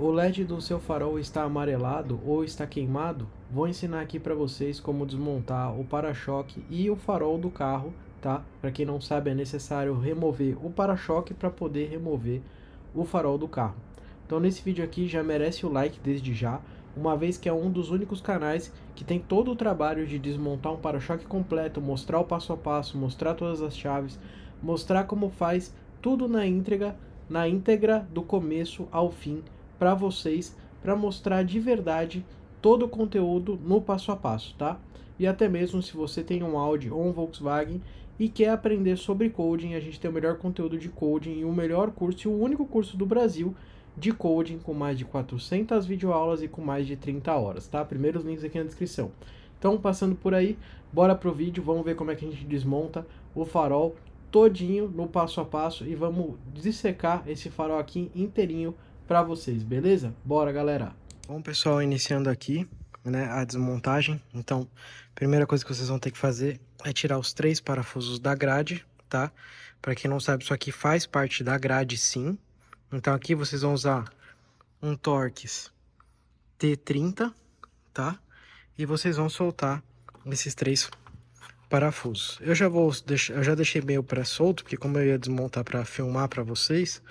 O LED do seu farol está amarelado ou está queimado? Vou ensinar aqui para vocês como desmontar o para-choque e o farol do carro, tá? Para quem não sabe, é necessário remover o para-choque para poder remover o farol do carro. Então nesse vídeo aqui já merece o like desde já, uma vez que é um dos únicos canais que tem todo o trabalho de desmontar um para-choque completo, mostrar o passo a passo, mostrar todas as chaves, mostrar como faz tudo na íntegra do começo ao fim para vocês, para mostrar de verdade todo o conteúdo no passo a passo, tá? E até mesmo se você tem um Audi ou um Volkswagen e quer aprender sobre coding, a gente tem o melhor conteúdo de coding e o melhor curso e o único curso do Brasil de coding com mais de 400 videoaulas e com mais de 30 horas, tá? Primeiros links aqui na descrição. Então, passando por aí, bora pro vídeo, vamos ver como é que a gente desmonta o farol todinho no passo a passo e vamos dissecar esse farol aqui inteirinho para vocês, beleza? Bora, galera! Bom, pessoal, iniciando aqui, né, a desmontagem. Então, primeira coisa que vocês vão ter que fazer é tirar os 3 parafusos da grade, tá? Para quem não sabe, isso aqui faz parte da grade, sim. Então, aqui vocês vão usar um Torx T30, tá? E vocês vão soltar esses 3 parafusos. Eu já deixei meio pré-solto, porque como eu ia desmontar para filmar para vocês,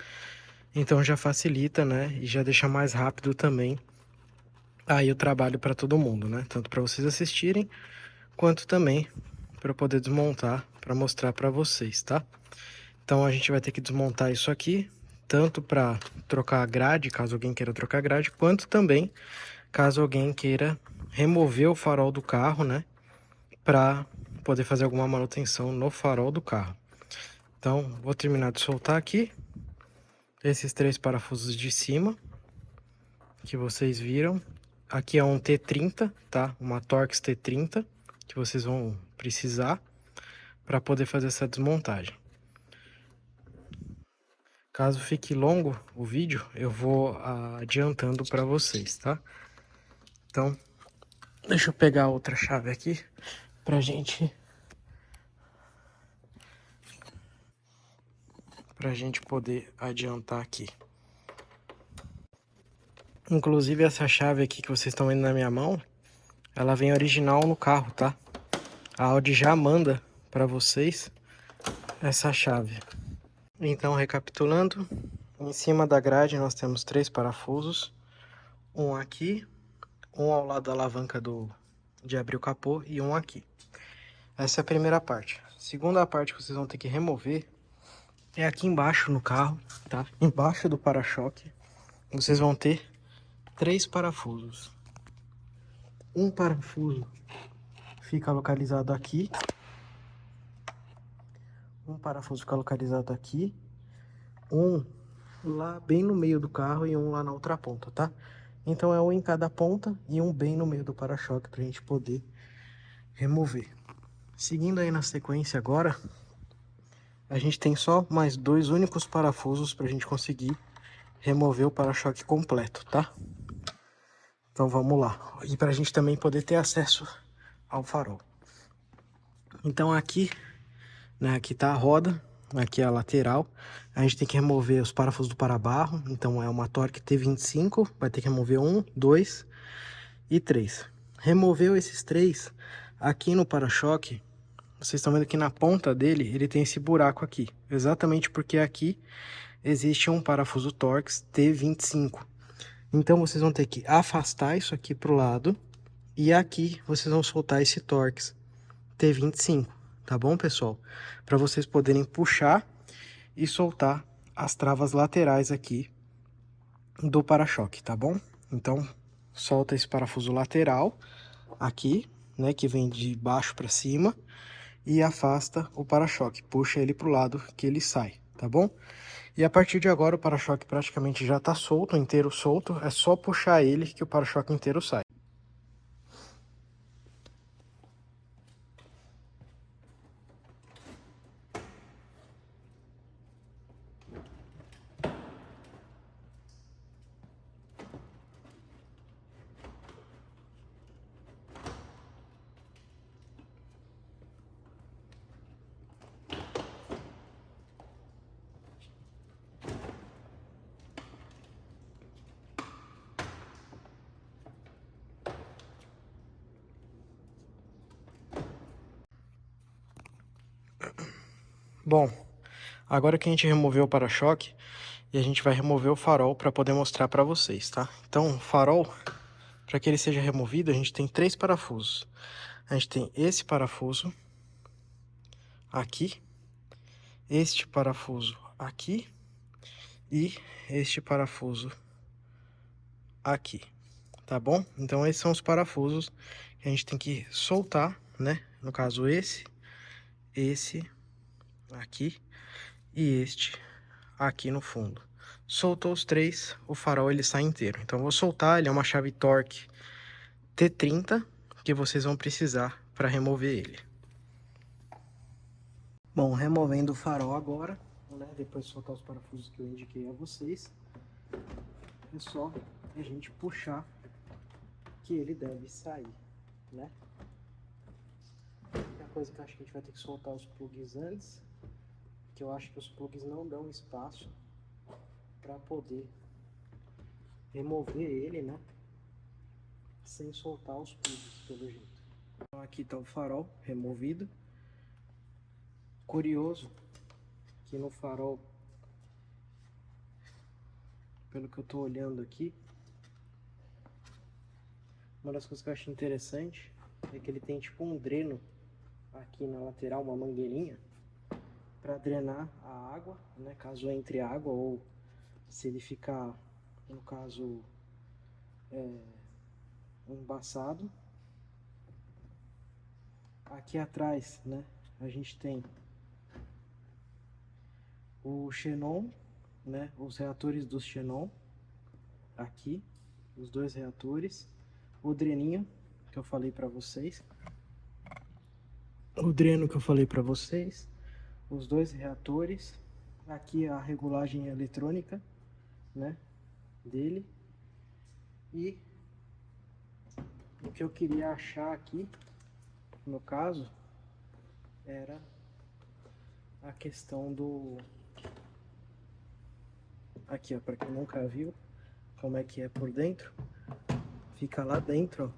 então já facilita, né? E já deixa mais rápido também aí o trabalho para todo mundo, né? Tanto para vocês assistirem, quanto também para poder desmontar, para mostrar para vocês, tá? Então a gente vai ter que desmontar isso aqui, tanto para trocar a grade, caso alguém queira trocar a grade, quanto também caso alguém queira remover o farol do carro, né? Para poder fazer alguma manutenção no farol do carro. Então, vou terminar de soltar aqui esses 3 parafusos de cima que vocês viram. Aqui é um T30, tá? Uma Torx T30 que vocês vão precisar para poder fazer essa desmontagem. Caso fique longo o vídeo, eu vou adiantando para vocês, tá? Então, deixa eu pegar outra chave aqui pra gente poder adiantar aqui. Inclusive essa chave aqui que vocês estão vendo na minha mão, ela vem original no carro, tá? A Audi já manda para vocês essa chave. Então, recapitulando, em cima da grade nós temos 3 parafusos, um aqui, um ao lado da alavanca de abrir o capô e um aqui. Essa é a primeira parte. A segunda parte que vocês vão ter que remover é aqui embaixo no carro, tá? Embaixo do para-choque, vocês vão ter 3 parafusos. Um parafuso fica localizado aqui. Um parafuso fica localizado aqui. Um lá bem no meio do carro e um lá na outra ponta, tá? Então é um em cada ponta e um bem no meio do para-choque pra gente poder remover. Seguindo aí na sequência agora, a gente tem só mais 2 únicos parafusos pra gente conseguir remover o para-choque completo, tá? Então vamos lá. E pra gente também poder ter acesso ao farol. Então aqui, né, aqui tá a roda, aqui é a lateral. A gente tem que remover os parafusos do para-barro. Então é uma Torx T25, vai ter que remover 1, 2 e 3. Removeu esses 3, aqui no para-choque, vocês estão vendo que na ponta dele, ele tem esse buraco aqui. Exatamente porque aqui existe um parafuso Torx T25. Então vocês vão ter que afastar isso aqui pro lado e aqui vocês vão soltar esse Torx T25, tá bom, pessoal? Para vocês poderem puxar e soltar as travas laterais aqui do para-choque, tá bom? Então, solta esse parafuso lateral aqui, né, que vem de baixo para cima e afasta o para-choque, puxa ele pro lado que ele sai, tá bom? E a partir de agora o para-choque praticamente já tá solto, inteiro solto, é só puxar ele que o para-choque inteiro sai. Bom, agora que a gente removeu o para-choque, e a gente vai remover o farol para poder mostrar para vocês, tá? Então, o farol, para que ele seja removido, a gente tem 3 parafusos. A gente tem esse parafuso aqui, este parafuso aqui e este parafuso aqui, tá bom? Então, esses são os parafusos que a gente tem que soltar, né? No caso, esse aqui e este aqui no fundo. Soltou os 3, o farol ele sai inteiro. Então, eu vou soltar, ele é uma chave Torque T30 que vocês vão precisar para remover ele. Bom, removendo o farol agora, né? Depois de soltar os parafusos que eu indiquei a vocês, é só a gente puxar que ele deve sair, né? A coisa que eu acho que a gente vai ter que soltar os plugs antes, que eu acho que os plugs não dão espaço para poder remover ele, né? Sem soltar os plugs, pelo jeito. Então aqui está o farol removido. Curioso que no farol, pelo que eu tô olhando aqui, uma das coisas que eu achei interessante é que ele tem tipo um dreno aqui na lateral, uma mangueirinha para drenar a água, né, caso entre água ou se ele ficar, no caso, embaçado. Aqui atrás, né, a gente tem o xenon, né, os reatores do xenon, aqui, os 2 reatores, o dreninho que eu falei para vocês, o dreno que eu falei para vocês, os 2 reatores, aqui a regulagem eletrônica, né, dele, e o que eu queria achar aqui, no caso, era a questão do... Aqui, ó, para quem nunca viu como é que é por dentro, fica lá dentro,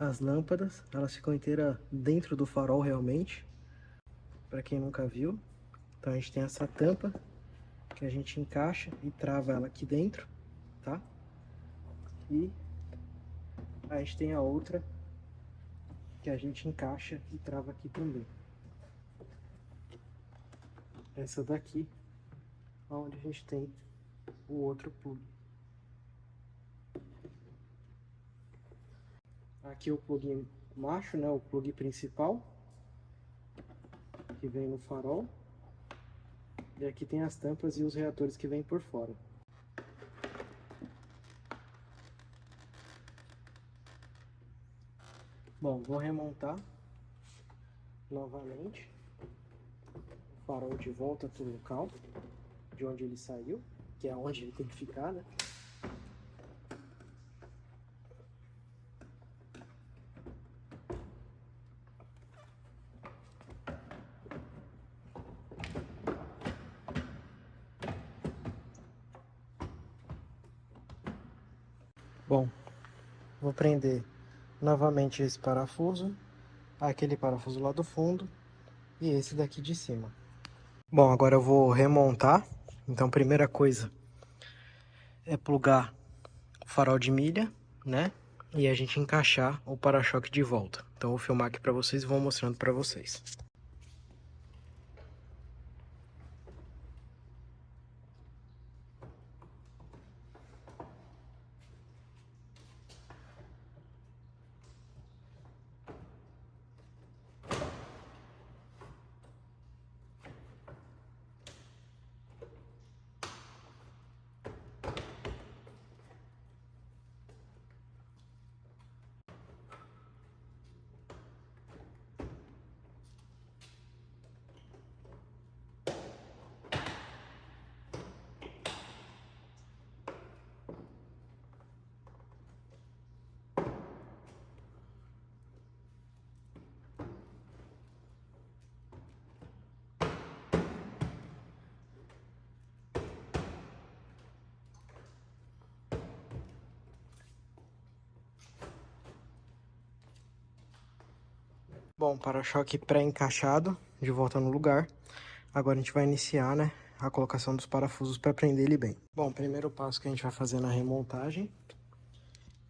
ó, as lâmpadas, elas ficam inteiras dentro do farol realmente, para quem nunca viu. Então a gente tem essa tampa que a gente encaixa e trava ela aqui dentro, tá? E a gente tem a outra que a gente encaixa e trava aqui também. Essa daqui, onde a gente tem o outro plug. Aqui o plug macho, né, o plug principal, que vem no farol. E aqui tem as tampas e os reatores que vêm por fora. Bom, vou remontar novamente o farol de volta para o local de onde ele saiu, que é onde ele tem que ficar, né? Bom, vou prender novamente esse parafuso, aquele parafuso lá do fundo e esse daqui de cima. Bom, agora eu vou remontar. Então, primeira coisa é plugar o farol de milha, né? E a gente encaixar o para-choque de volta. Então, eu vou filmar aqui para vocês e vou mostrando para vocês. Bom, para-choque pré-encaixado, de volta no lugar. Agora a gente vai iniciar, né, a colocação dos parafusos para prender ele bem. Bom, o primeiro passo que a gente vai fazer na remontagem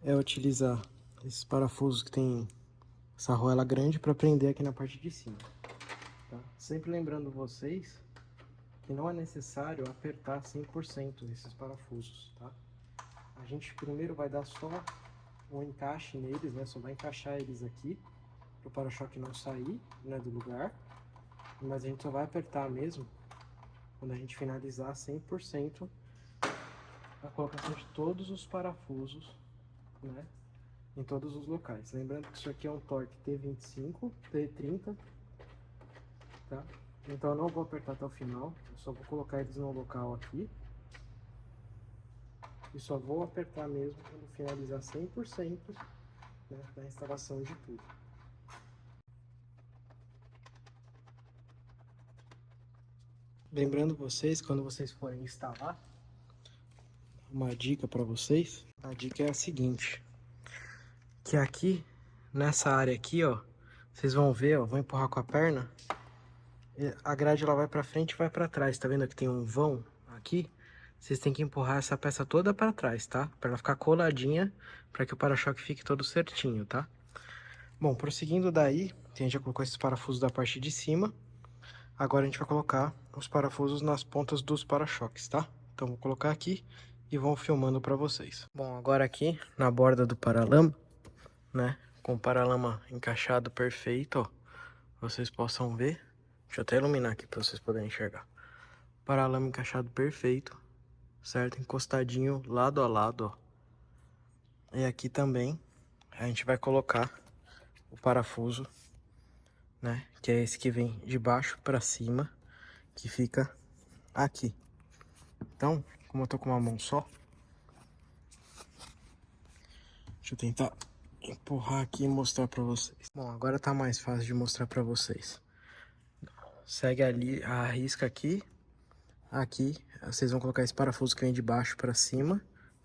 é utilizar esses parafusos que tem essa argoela grande para prender aqui na parte de cima, tá? Sempre lembrando vocês que não é necessário apertar 100% esses parafusos, tá? A gente primeiro vai dar só um encaixe neles, né? Só vai encaixar eles aqui para o para-choque não sair, né, do lugar. Mas a gente só vai apertar mesmo quando a gente finalizar 100% a colocação de todos os parafusos, né, em todos os locais. Lembrando que isso aqui é um torque T25, T30, tá? Então eu não vou apertar até o final, eu só vou colocar eles no local aqui. E só vou apertar mesmo quando finalizar 100%, né, da instalação de tudo. Lembrando vocês, quando vocês forem instalar, uma dica para vocês, a dica é a seguinte, que aqui, nessa área aqui, ó, vocês vão ver, ó, vou empurrar com a perna, a grade ela vai para frente e vai para trás, tá vendo que tem um vão aqui? Vocês têm que empurrar essa peça toda para trás, tá? Para ela ficar coladinha, para que o para-choque fique todo certinho, tá? Bom, prosseguindo daí, a gente já colocou esses parafusos da parte de cima. Agora a gente vai colocar os parafusos nas pontas dos para-choques, tá? Então vou colocar aqui e vou filmando para vocês. Bom, agora aqui na borda do paralama, né? Com o paralama encaixado perfeito, ó. Vocês possam ver. Deixa eu até iluminar aqui para vocês poderem enxergar. Paralama encaixado perfeito, certo? Encostadinho lado a lado, ó. E aqui também a gente vai colocar o parafuso, né? Que é esse que vem de baixo para cima, que fica aqui. Então, como eu tô com uma mão só, deixa eu tentar empurrar aqui e mostrar para vocês. Bom, agora tá mais fácil de mostrar para vocês. Segue ali a risca aqui. Aqui, vocês vão colocar esse parafuso que vem de baixo para cima,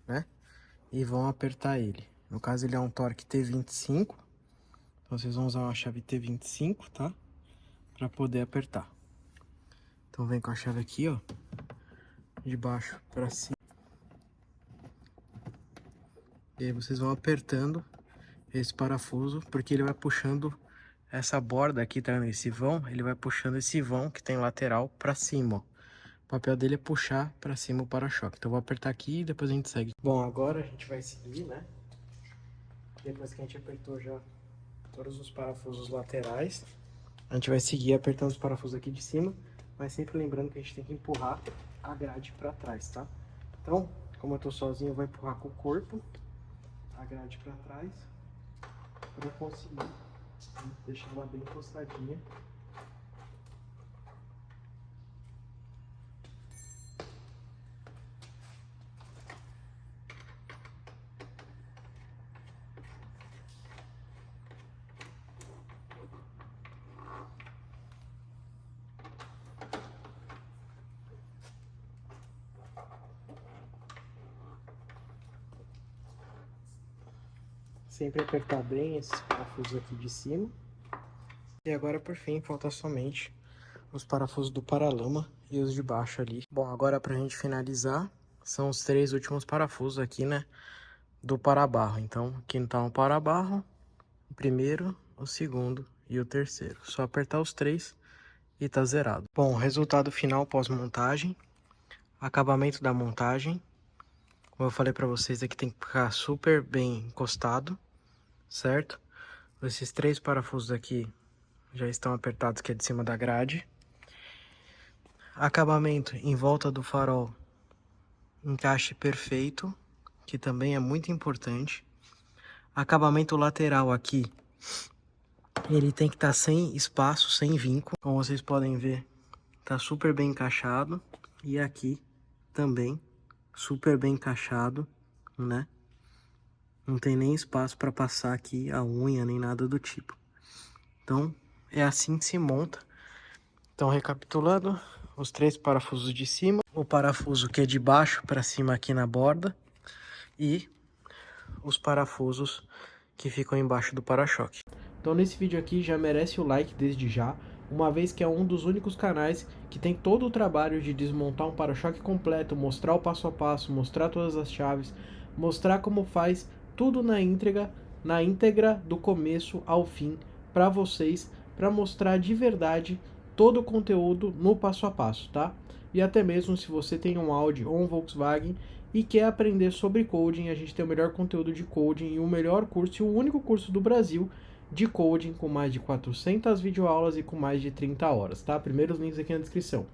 né? E vão apertar ele. No caso, ele é um torque T25. Então, vocês vão usar uma chave T25, tá? Para poder apertar. Então, vem com a chave aqui, ó. De baixo para cima. E aí, vocês vão apertando esse parafuso, porque ele vai puxando essa borda aqui, tá vendo? Esse vão, ele vai puxando esse vão que tem lateral para cima, ó. O papel dele é puxar para cima o para-choque. Então eu vou apertar aqui e depois a gente segue. Bom, agora a gente vai seguir, né? Depois que a gente apertou já todos os parafusos laterais, a gente vai seguir apertando os parafusos aqui de cima, mas sempre lembrando que a gente tem que empurrar a grade para trás, tá? Então, como eu tô sozinho, eu vou empurrar com o corpo a grade para trás para conseguir, né, deixar ela bem encostadinha. Sempre apertar bem esses parafusos aqui de cima. E agora, por fim, falta somente os parafusos do paralama e os de baixo ali. Bom, agora pra gente finalizar, são os 3 últimos parafusos aqui, né, do para-barro. Então, aqui não tá um para-barro, o primeiro, o segundo e o terceiro. Só apertar os 3 e tá zerado. Bom, resultado final pós-montagem, acabamento da montagem. Como eu falei pra vocês, aqui tem que ficar super bem encostado, certo? Esses 3 parafusos aqui já estão apertados, que é de cima da grade. Acabamento em volta do farol, encaixe perfeito, que também é muito importante. Acabamento lateral aqui, ele tem que estar sem espaço, sem vinco. Como vocês podem ver, tá super bem encaixado. E aqui também, super bem encaixado, né? Não tem nem espaço para passar aqui a unha, nem nada do tipo. Então, é assim que se monta. Então, recapitulando, os 3 parafusos de cima, o parafuso que é de baixo para cima aqui na borda e os parafusos que ficam embaixo do para-choque. Então nesse vídeo aqui já merece o like desde já. uma vez que é um dos únicos canais que tem todo o trabalho de desmontar um para-choque completo, mostrar o passo a passo, mostrar todas as chaves, mostrar como faz tudo na íntegra do começo ao fim para vocês, para mostrar de verdade todo o conteúdo no passo a passo, tá? E até mesmo se você tem um Audi ou um Volkswagen e quer aprender sobre coding, a gente tem o melhor conteúdo de coding e o melhor curso e o único curso do Brasil de coding com mais de 400 videoaulas e com mais de 30 horas, tá? Primeiros links aqui na descrição.